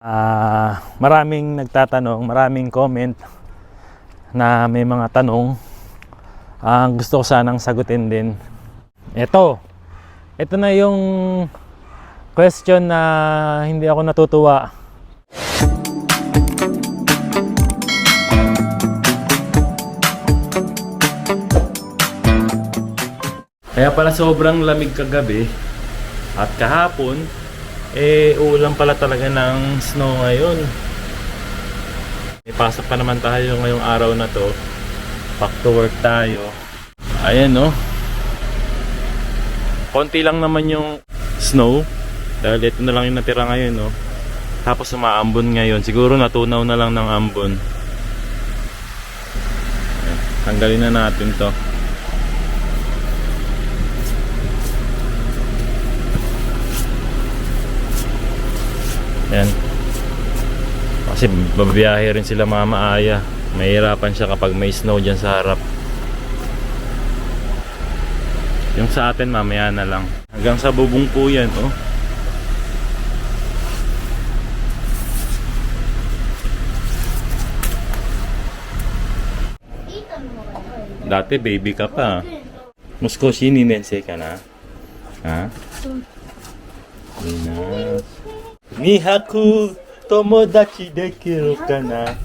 Maraming nagtatanong, maraming comment na may mga tanong. Ang gusto ko sanang sagutin din. Ito na yung question na hindi ako natutuwa. Kaya pala sobrang lamig kagabi at kahapon ulan pala talaga ng snow ngayon. Pasok pa naman tayo ngayong araw na to. Back to work tayo. Ayan no. Konti lang naman yung snow. Dahil ito na lang yung natira ngayon no. Tapos umaambon ngayon. Siguro natunaw na lang ng ambon. Ayan. Tanggalin na natin to. Yan. Kasi babiyahe rin sila Mama Aya. Mahirapan siya kapag may snow dyan sa harap. Yung sa atin mamaya na lang. Hanggang sa bubong po yan oh. Dati baby ka pa. Muskoshi ni Nensei ka na? Ha? Nihaku tomodachi dekiru ka na?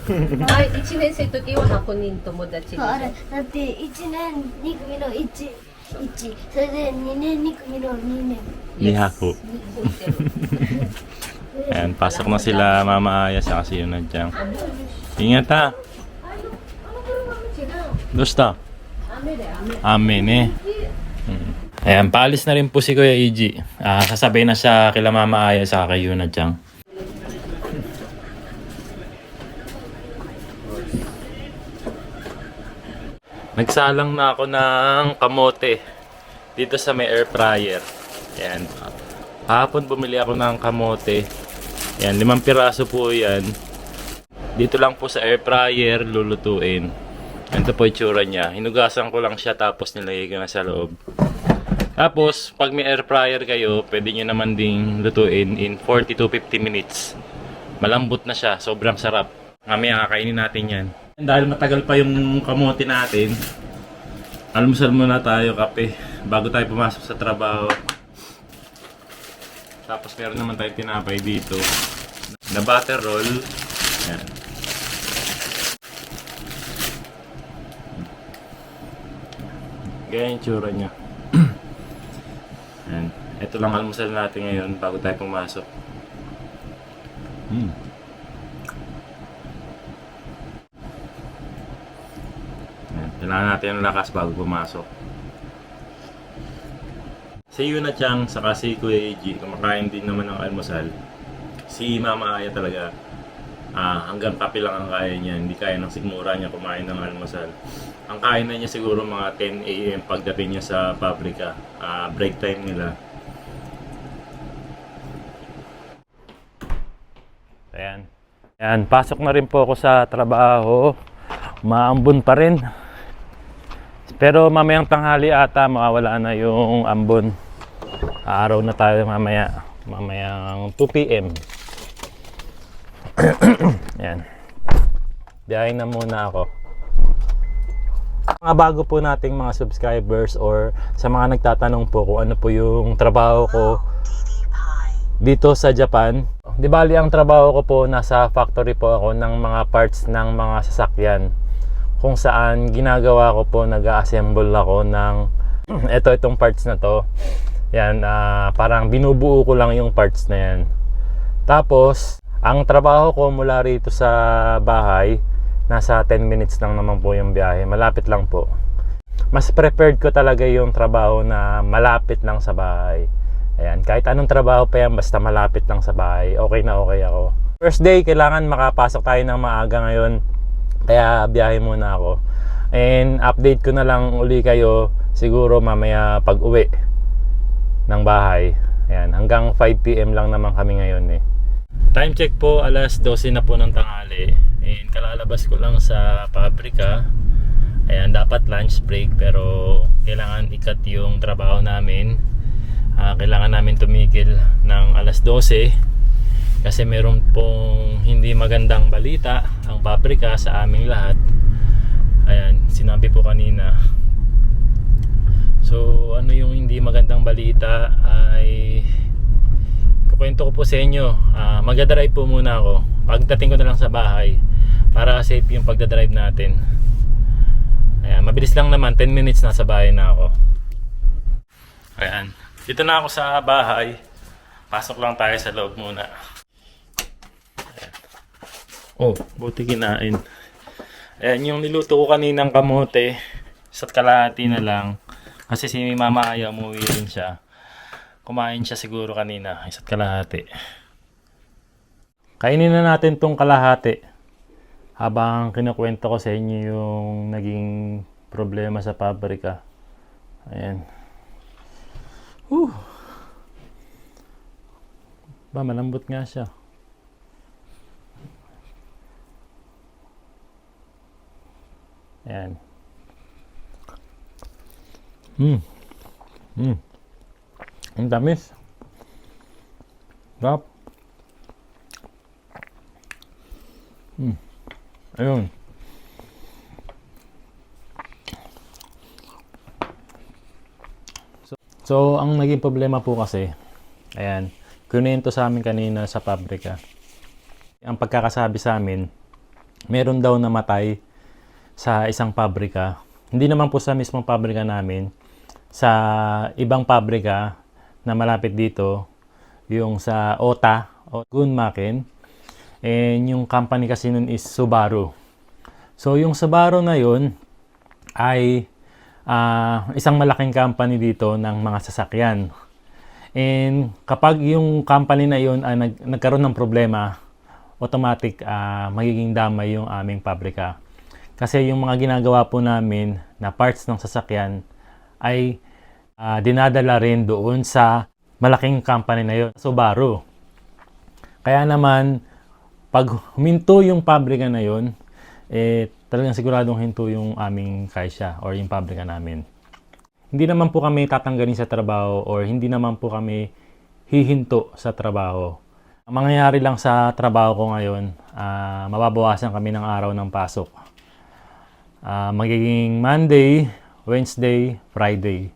1年生の時は100人友達でしょ。あれだって1年2組の1それで2年2組の2年 Nihaku. Ayan, pasok na sila Mama Aya sa kasi yun na dyan. Ingat ha. Dosta? Ame ne. Ayan, paalis na rin po si Kuya Iji. Sasabay na siya kila Mama Aya sa kay Yuna Chang. Nagsalang na ako ng kamote dito sa may air fryer. Ayan. Hapon bumili ako ng kamote. Ayan, 5 piraso po yan. Dito lang po sa air fryer lulutuin. Ito po yung tsura niya. Hinugasan ko lang siya tapos nilagay ko na sa loob. Tapos, pag may air fryer kayo, pwede nyo naman ding lutuin in 40 to 50 minutes. Malambot na siya. Sobrang sarap. Mamaya kakainin natin yan. Dahil matagal pa yung kamote natin, almusal muna tayo, kape, bago tayo pumasok sa trabaho. Tapos meron naman tayong tinapay dito na butter roll. Yan. Ganyan yung tsura niya. Yan. Ito lang almusal natin ngayon bago tayo pumasok. Yan. Kailangan natin ang lakas bago pumasok. Si Yuna Chang saka si Kuya Eiji kumakain din naman ng almusal. Si Mama Aya talaga hanggang kape lang ang kaya niya. Hindi kaya ng sigmura niya kumain ng almusal. Ang kain na niya siguro mga 10 AM pagdating niya sa pabrika. Break time nila. Ayan. Ayan, pasok na rin po ako sa trabaho. Maambon pa rin. Pero mamayang tanghali ata mawawala na yung ambon. Araw na tayo mamaya. Mamayang 2 PM. Ayan. Biyahe na muna ako. Mga bago po nating mga subscribers or sa mga nagtatanong po kung ano po yung trabaho ko dito sa Japan. Di bali ang trabaho ko po nasa factory po ako ng mga parts ng mga sasakyan. Kung saan ginagawa ko po nag-assemble ako ng itong parts na to. Yan, parang binubuo ko lang yung parts na yan. Tapos, ang trabaho ko mula rito sa bahay, nasa 10 minutes lang naman po yung biyahe. Malapit lang po. Mas prepared ko talaga yung trabaho na malapit lang sa bahay. Ayan, kahit anong trabaho pa yan, basta malapit lang sa bahay, okay na okay ako. First day, kailangan makapasok tayo ng maaga ngayon. Kaya biyahe muna ako. And update ko na lang uli kayo siguro mamaya pag uwi ng bahay. Ayan, hanggang 5 PM lang naman kami ngayon eh. Time check po, alas 12 na po ng tanghali. And kalalabas ko lang sa pabrika. Ayan, dapat lunch break pero kailangan ikat yung trabaho namin. Kailangan namin tumigil ng alas 12. Kasi meron pong hindi magandang balita ang pabrika sa aming lahat. Ayan, sinabi po kanina. So ano yung hindi magandang balita ay kukwento ko po sa inyo. Magdadrive po muna ako. Pagdating ko na lang sa bahay para safe yung pagdadrive natin. Ayan, mabilis lang naman, 10 minutes nasa bahay na ako. Ayan, dito na ako sa bahay. Pasok lang tayo sa loob muna. Oh, buti kinain. Ayan, yung niluto ko kaninang kamote, isa't kalahati na lang. Kasi si Mama Aya umuwi rin siya. Kumain siya siguro kanina, isa't kalahati. Kainin na natin tong kalahati. Habang kinukwento ko sa inyo yung naging problema sa pabrika. Ayan. Ba, malambot nga siya. Ayan. Ang tamis. Sarap. Ayun. So, ang naging problema po kasi, ayan, kunento sa amin kanina sa pabrika. Ang pagkakasabi sa amin, meron daw namatay sa isang pabrika. Hindi naman po sa mismong pabrika namin, sa ibang pabrika na malapit dito, yung sa Ota o Gunmaken. And yung company kasi nun is Subaru. So yung Subaru na yun ay isang malaking company dito ng mga sasakyan. And kapag yung company na yun ay nagkaroon ng problema, automatic magiging damay yung aming pabrika. Kasi yung mga ginagawa po namin na parts ng sasakyan ay dinadala rin doon sa malaking company na yun, Subaru. Kaya naman, pag huminto yung pabrika na yun, talagang siguradong hinto yung aming kaisya or yung pabrika namin. Hindi naman po kami tatanggalin sa trabaho or hindi naman po kami hihinto sa trabaho. Ang mangyayari lang sa trabaho ko ngayon, mababawasan kami ng araw ng pasok. Magiging Monday, Wednesday, Friday.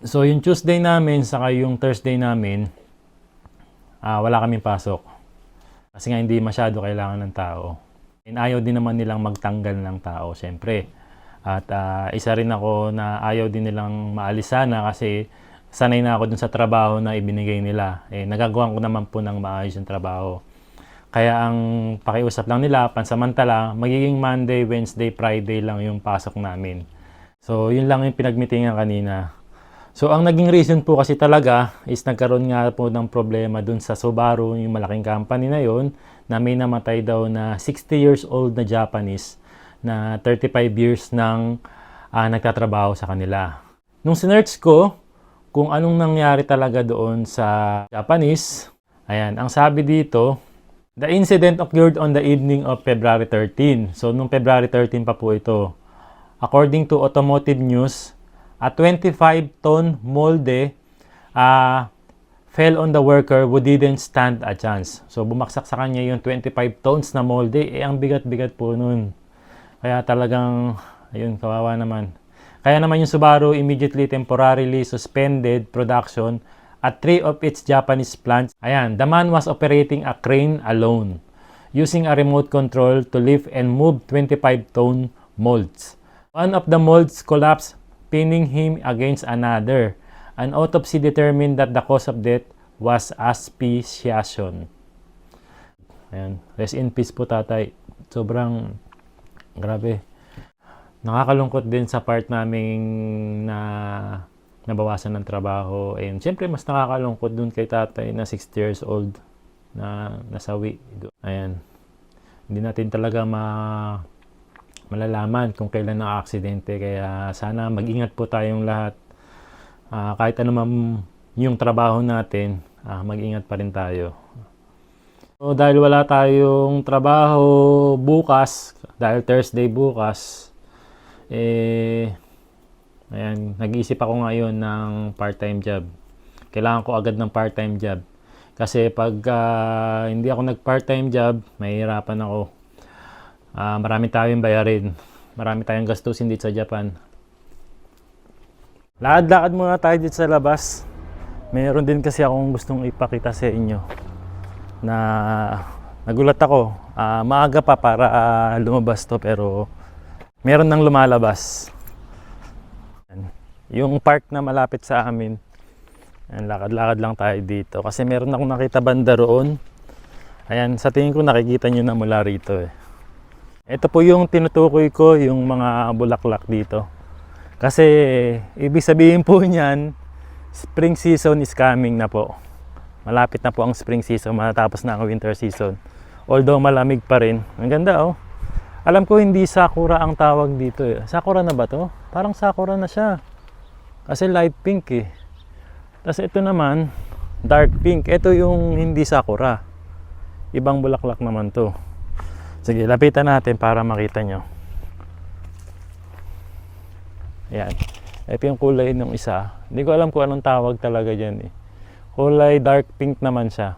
So yung Tuesday namin saka yung Thursday namin, wala kaming pasok. Kasi nga hindi masyado kailangan ng tao. And ayaw din naman nilang magtanggal ng tao, syempre. At isa rin ako na ayaw din nilang maalis sana kasi sanay na ako dun sa trabaho na ibinigay nila. Nagagawa ko naman po ng maayos yung trabaho. Kaya ang pakiusap lang nila, pansamantala, magiging Monday, Wednesday, Friday lang yung pasok namin. So, yun lang yung pinagmitingan kanina. So, ang naging reason po kasi talaga is nagkaroon nga po ng problema dun sa Subaru, yung malaking company na yun, na may namatay daw na 60 years old na Japanese na 35 years nang nagtatrabaho sa kanila. Nung sinearch ko kung anong nangyari talaga doon sa Japanese, ayan, ang sabi dito, the incident occurred on the evening of February 13. So, nung February 13 pa po ito. According to Automotive News, a 25-ton molde fell on the worker who didn't stand a chance. So, bumaksak sa kanya yung 25 tons na molde. Ang bigat-bigat po nun. Kaya talagang, ayun, kawawa naman. Kaya naman yung Subaru immediately temporarily suspended production at 3 of its Japanese plants. Ayan, the man was operating a crane alone, using a remote control to lift and move 25-ton molds. One of the molds collapsed, pinning him against another. An autopsy determined that the cause of death was asphyxiation. Ayan, rest in peace po tatay. Sobrang grabe. Nakakalungkot din sa part naming na nabawasan ng trabaho. And siyempre, mas nakakalungkot dun kay tatay na 60 years old na nasawi. Ayan. Hindi natin talaga malalaman kung kailan na-aksidente. Kaya sana mag-ingat po tayong lahat. Kahit ano man yung trabaho natin, mag-ingat pa rin tayo. So, dahil wala tayong trabaho bukas, dahil Thursday bukas, ayan, nag-iisip ako ngayon ng part-time job. Kailangan ko agad ng part-time job. Kasi pag hindi ako nag part-time job, mahihirapan ako. Marami tayong bayarin. Marami tayong gastusin dito sa Japan. Lakad-lakad muna tayo dito sa labas. Mayroon din kasi akong gustong ipakita sa inyo na nagulat ako. Maaga pa para lumabas to pero meron nang lumalabas. Yung park na malapit sa amin. Ayan, lakad-lakad lang tayo dito. Kasi meron akong nakita banda roon. Ayan, sa tingin ko nakikita nyo na mula rito eh. Ito po yung tinutukoy ko, yung mga bulaklak dito. Kasi ibig sabihin po niyan, spring season is coming na po. Malapit na po ang spring season, matatapos na ang winter season. Although malamig pa rin. Ang ganda oh. Alam ko hindi sakura ang tawag dito eh. Sakura na ba to? Parang sakura na siya. Kasi light pink eh. Tapos ito naman, dark pink. Ito yung hindi sakura. Ibang bulaklak naman to. Sige, lapitan natin para makita nyo. Ayan. Ito yung kulay ng isa. Hindi ko alam kung anong tawag talaga dyan eh. Kulay dark pink naman siya.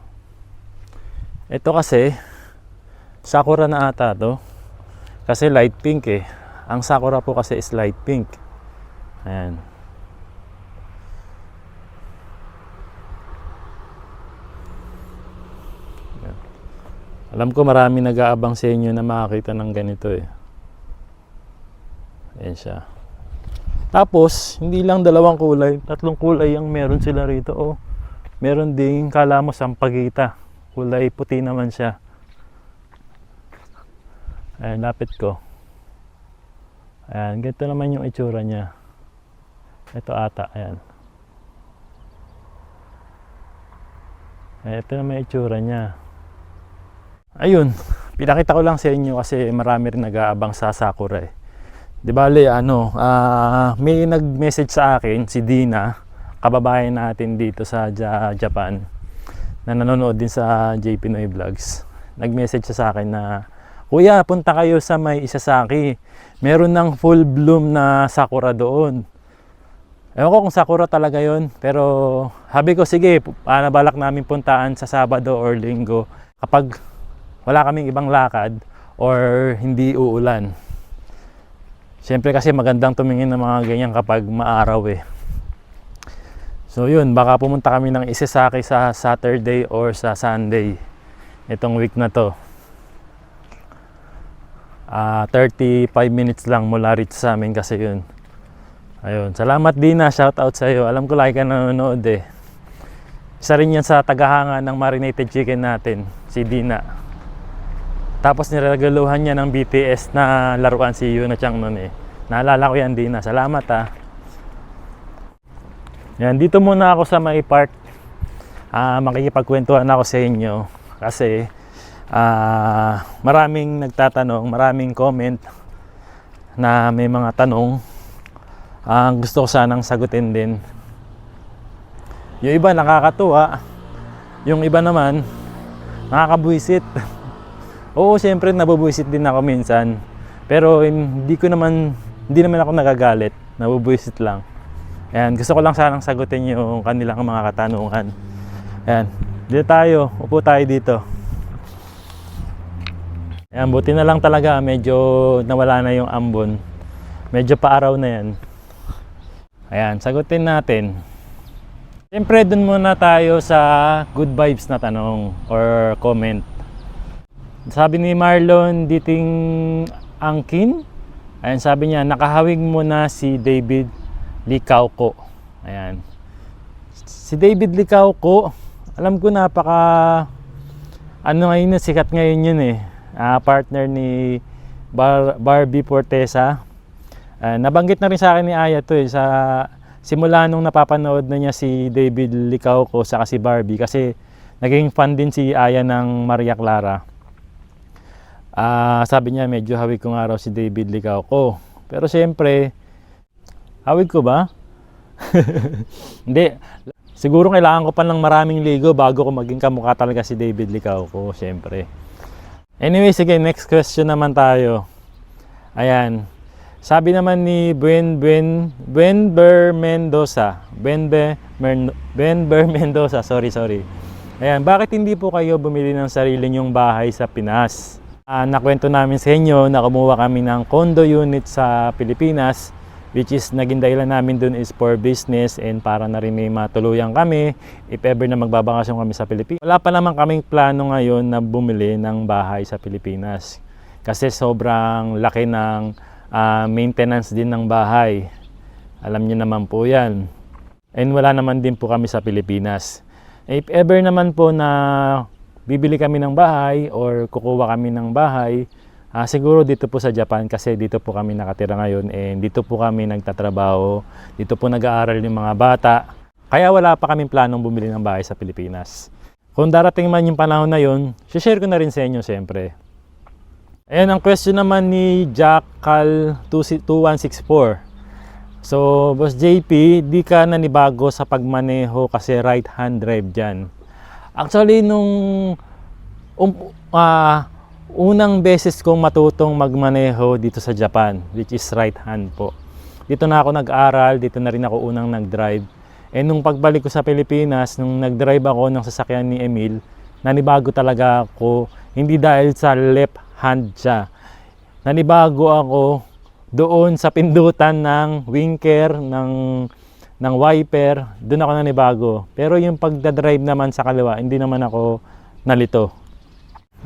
Ito kasi, sakura na ata to. Kasi light pink eh. Ang sakura po kasi is light pink. Ayan. Alam ko marami nag-aabang sa inyo na makakita ng ganito eh. Ayan siya. Tapos, hindi lang dalawang kulay, tatlong kulay ang meron sila rito. Oh, meron ding kala mo sampagita. Kulay puti naman siya. Ayan, lapit ko. Ayan, ganito naman yung itsura niya. Ito ata, ayan. Ayan, ito naman yung itsura niya. Ayun, pinakita ko lang sa inyo kasi marami rin nag-aabang sa sakura eh. Di bale, may nag-message sa akin, si Dina, kababayan natin dito sa Japan, na nanonood din sa J Pinoy Vlogs. Nag-message siya sa akin na, Kuya, punta kayo sa may Isasaki. Meron ng full bloom na sakura doon. Ewan ko kung sakura talaga yon, pero sabi ko, sige, nabalak namin puntaan sa Sabado or Linggo kapag wala kaming ibang lakad or hindi uulan. Siyempre kasi magandang tumingin ng mga ganyan kapag maaraw eh. So yun, baka pumunta kami ng Isasaki sa Saturday or sa Sunday itong week na to. 35 minutes lang mula rito sa amin kasi yun. Ayun, salamat Dina, shout out sa iyo. Alam ko lagi ka nanonood eh. Isa rin yan sa tagahanga ng marinated chicken natin, si Dina. Tapos niregaluhan niya ng BTS na laruan si Yuna Chang noon eh. Naalala ko yan, Dina. Salamat ah. Yan, dito muna ako sa may park. Makikipagkwentuhan ako sa inyo. Kasi maraming nagtatanong, maraming comment na may mga tanong. Gusto ko sanang sagutin din. Yung iba nakakatuwa. Yung iba naman nakakabuisit. Oo, siyempre nabubuisit din ako minsan. Pero hindi naman ako nagagalit. Nabubuisit lang. Ayan, gusto ko lang sanang sagutin yung kanilang mga katanungan. Ayan, dito tayo. Upo tayo dito. Ayan, buti na lang talaga. Medyo nawala na yung ambon. Medyo paaraw na yan. Ayan, sagutin natin. Siyempre, dun muna tayo sa good vibes na tanong or comment. Sabi ni Marlon Diting Angkin, ayan, sabi niya, nakahawig mo na si David Licauco. Ayan. Si David Licauco, alam ko ngayon, sikat ngayon yun eh. Partner ni Barbie Fortesa. Nabanggit na rin sa akin ni Aya to eh, sa simula nung napapanood na niya si David Licauco saka si Barbie, kasi naging fan din si Aya ng Maria Clara. Sabi niya medyo hawig ko nga raw si David Licauco. Pero siyempre, hawig ko ba? Hindi. Siguro kailangan ko pa ng maraming ligo bago ko maging kamukha talaga si David Licauco, siyempre. Anyway, sige, next question naman tayo. Ayan. Sabi naman ni Benber Mendoza, sorry. Ayan, bakit hindi po kayo bumili ng sarili nyong bahay sa Pinas? Nakwento namin sa inyo na kumuha kami ng condo unit sa Pilipinas, which is naging dahilan namin dun is for business and para na rin may matuluyan kami if ever na magbabakasyon kami sa Pilipinas. Wala pa naman kaming plano ngayon na bumili ng bahay sa Pilipinas kasi sobrang laki ng maintenance din ng bahay. Alam niyo naman po yan. And wala naman din po kami sa Pilipinas. If ever naman po na bibili kami ng bahay or kukuha kami ng bahay, siguro dito po sa Japan kasi dito po kami nakatira ngayon and dito po kami nagtatrabaho, dito po nag-aaral yung mga bata. Kaya wala pa kaming planong bumili ng bahay sa Pilipinas. Kung darating man yung panahon na yun, share ko na rin sa inyo siyempre. Ayan ang question naman ni Jackal2164. So, Boss JP, di ka nanibago sa pagmaneho kasi right-hand drive dyan. Actually, nung unang beses kong matutong magmaneho dito sa Japan, which is right hand po. Dito na ako nag-aral, dito na rin ako unang nag-drive. And nung pagbalik ko sa Pilipinas, nung nag-drive ako ng sasakyan ni Emil, nanibago talaga ako, hindi dahil sa left hand siya. Nanibago ako doon sa pindutan ng winker, ng wiper, doon ako nanibago. Pero yung pagdadrive naman sa kaliwa, hindi naman ako nalito.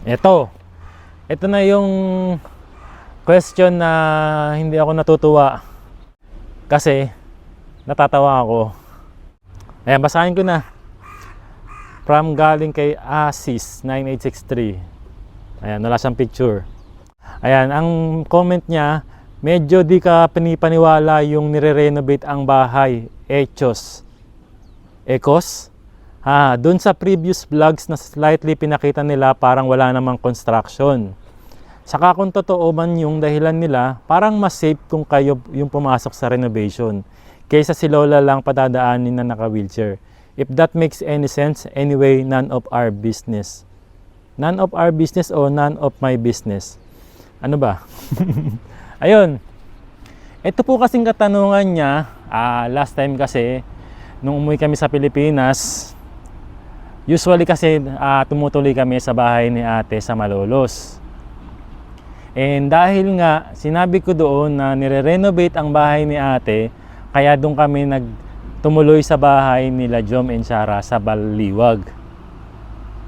Ito na yung question na hindi ako natutuwa kasi natatawa ako. Ayan, basahin ko na. From galing kay Asis9863. Ayan, wala siyang picture. Ayan, ang comment niya, medyo di ka pinipaniwala yung nire-renovate ang bahay. Ekos? Doon sa previous vlogs na slightly pinakita nila parang wala namang construction. Saka kung totoo man yung dahilan nila, parang mas safe kung kayo yung pumasok sa renovation kaysa si Lola lang padadaanin na naka-wheelchair. If that makes any sense, anyway, none of our business. None of our business o none of my business? Ano ba? Ayun. Ito po kasing katanungan niya, last time kasi, nung umuwi kami sa Pilipinas, usually kasi tumutuloy kami sa bahay ni ate sa Malolos. And dahil nga sinabi ko doon na nire-renovate ang bahay ni ate, kaya doon kami tumuloy sa bahay nila Jom and Sarah sa Baliwag.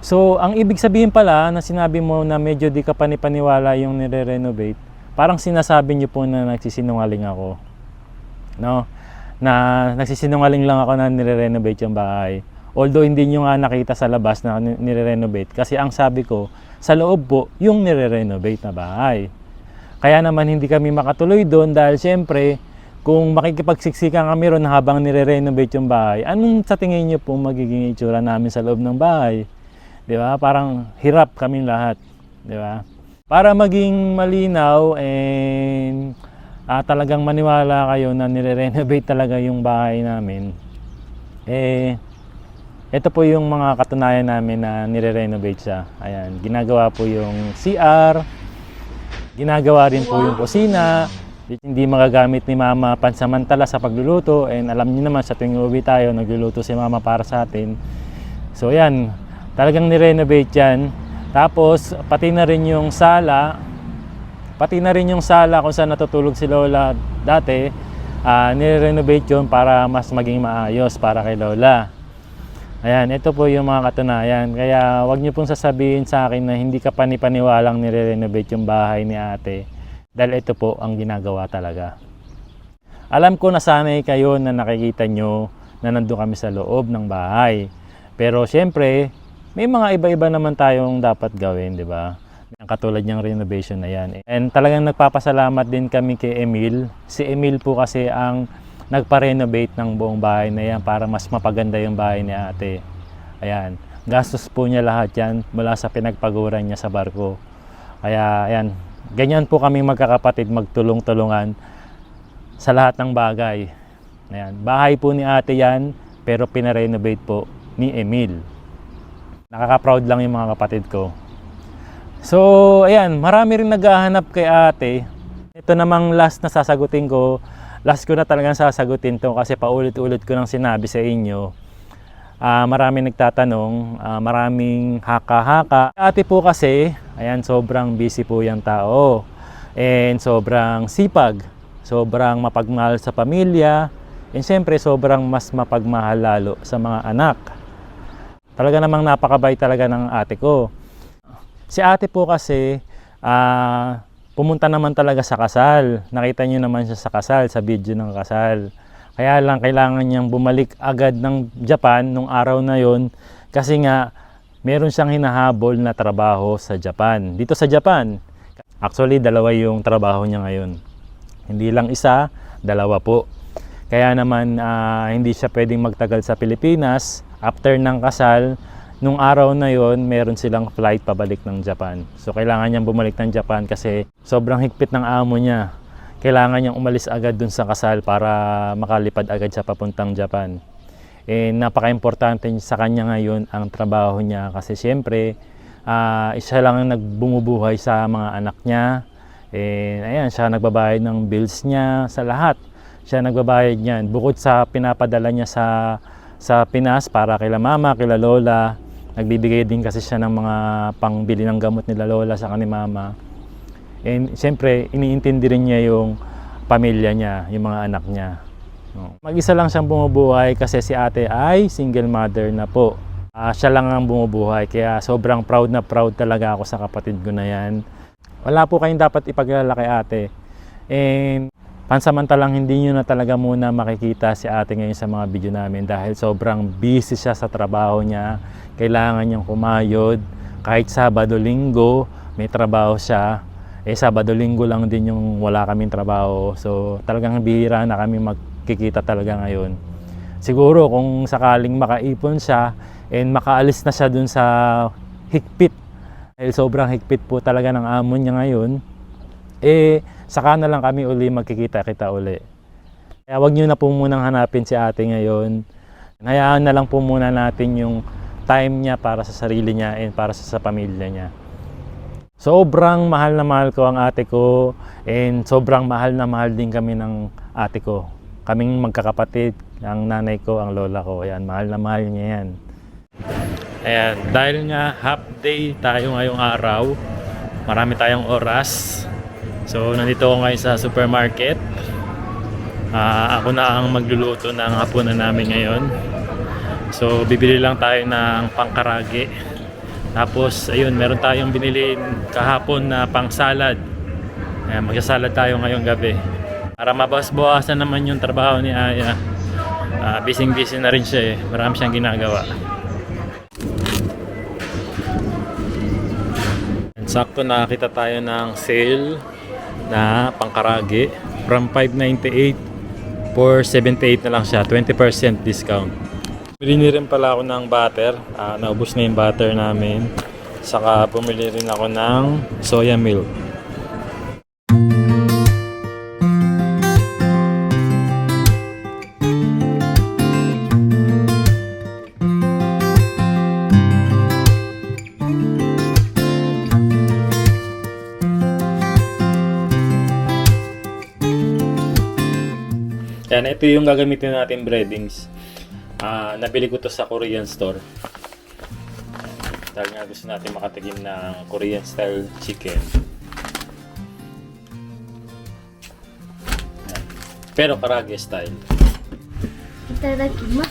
So ang ibig sabihin pala na sinabi mo na medyo di ka panipaniwala yung nire-renovate, parang sinasabi niyo po na nagsisinungaling ako. No? Na nagsisinungaling lang ako na nire-renovate yung bahay. Although hindi nyo nga nakita sa labas na nire-renovate kasi ang sabi ko, sa loob po yung nire-renovate na bahay. Kaya naman hindi kami makatuloy doon dahil syempre kung makikipagsiksikan kami ron habang nire-renovate yung bahay, anong sa tingin nyo po magiging itsura namin sa loob ng bahay? Di ba? Parang hirap kaming lahat. Di ba? Para maging malinaw and talagang maniwala kayo na nire-renovate talaga yung bahay namin, ito po yung mga katunayan namin na nire-renovate siya. Ayan, ginagawa po yung CR, ginagawa rin po yung kusina, hindi magagamit ni mama pansamantala sa pagluluto. And alam niyo naman sa tuwing uwi tayo, nagluluto si mama para sa atin. So ayan, talagang nirenovate yan. Tapos pati na rin yung sala kung saan natutulog si Lola dati, nire-renovate yun para mas maging maayos para kay Lola. Ayan, ito po yung mga katunayan. Kaya wag niyo pong sasabihin sa akin na hindi ka panipaniwalang nire-renovate yung bahay ni ate. Dahil ito po ang ginagawa talaga. Alam ko na sanay kayo na nakikita nyo na nandun kami sa loob ng bahay. Pero syempre, may mga iba-iba naman tayong dapat gawin, di ba? Ang katulad niyang renovation na yan. And talagang nagpapasalamat din kami kay Emil. Si Emil po kasi ang nagpa-renovate ng buong bahay na yan para mas mapaganda yung bahay ni ate. Ayan, gastos po niya lahat yan mula sa pinagpaguran niya sa barko. Kaya ayan, ganyan po kami magkakapatid, magtulong-tulungan sa lahat ng bagay. Ayan, bahay po ni ate yan, pero pina-renovate po ni Emil. Nakaka-proud lang yung mga kapatid ko. So ayan, marami rin naghahanap kay ate. Ito namang last na sasagutin ko. Last ko na talagang sasagutin to kasi paulit-ulit ko nang sinabi sa inyo. maraming nagtatanong, maraming haka-haka. Ate po kasi, ayan, sobrang busy po yung tao. And sobrang sipag, sobrang mapagmahal sa pamilya, and syempre sobrang mas mapagmahal lalo sa mga anak. Talaga namang napakabait talaga ng ate ko. Si ate po kasi, pumunta naman talaga sa kasal. Nakita niyo naman siya sa kasal, sa video ng kasal. Kaya lang kailangan niyang bumalik agad ng Japan nung araw na yon kasi nga meron siyang hinahabol na trabaho sa Japan. Dito sa Japan. Actually, dalawa yung trabaho niya ngayon. Hindi lang isa, dalawa po. Kaya naman hindi siya pwedeng magtagal sa Pilipinas. After ng kasal, nung araw na yon, meron silang flight pabalik ng Japan. So kailangan niyang bumalik ng Japan kasi sobrang higpit ng amo niya. Kailangan niyang umalis agad dun sa kasal para makalipad agad siya papuntang Japan. Napaka-importante sa kanya ngayon ang trabaho niya kasi siyempre, isa lang ang nagbumubuhay sa mga anak niya. Ayan, siya nagbabayad ng bills niya sa lahat. Siya nagbabayad niyan. Bukod sa pinapadala niya sa Pinas para kila mama, kila lola, nagbibigay din kasi siya ng mga pangbili ng gamot nila lola sa ni mama. And siyempre, iniintindi rin niya yung pamilya niya, yung mga anak niya. Mag-isa lang siyang bumubuhay kasi si ate ay single mother na po. Siya lang ang bumubuhay kaya sobrang proud na proud talaga ako sa kapatid ko na yan. Wala po kayong dapat ipaglalala kay ate. And pansamantalang hindi nyo na talaga muna makikita si ate ngayon sa mga video namin dahil sobrang busy siya sa trabaho niya. Kailangan niyang kumayod. Kahit Sabado, Linggo may trabaho siya. Sabado, Linggo lang din yung wala kaming trabaho. So talagang bihira na kami magkikita talaga ngayon. Siguro kung sakaling makaipon siya and makaalis na siya dun sa higpit dahil sobrang higpit po talaga ng amo niya ngayon, saka na lang kami uli magkikita-kita uli. Kaya wag nyo na po munang hanapin si ate ngayon. Hayaan na lang po muna natin yung time niya para sa sarili niya and para sa pamilya niya. Sobrang mahal na mahal ko ang ate ko and sobrang mahal na mahal din kami ng ate ko. Kaming magkakapatid, ang nanay ko, ang lola ko. Ayan, mahal na mahal niya yan. Ayan, dahil nga half day tayo ngayong araw, marami tayong oras. So, nandito ako ngayon sa supermarket. Ako na ang magluluto ng hapunan namin ngayon. So, bibili lang tayo ng pangkarage. Tapos, ayun, meron tayong binili kahapon na pang salad. Ayan, magsasalad tayo ngayong gabi. Para mabawas-bawasan naman yung trabaho ni Aya. Busy-busy na rin siya eh. Marami siyang ginagawa. Sakto nakakita tayo ng sale na pangkarage. From 598 for 78 na lang siya. 20% discount. Bumili rin pala ako ng butter. Naubos na yung butter namin. Saka bumili rin ako ng soya milk. Yan, ito yung gagamitin natin breadings. Nabili ko to sa Korean store. Dahil nga gusto natin makatikim ng Korean style chicken. Yan. Pero karage style. いただきます。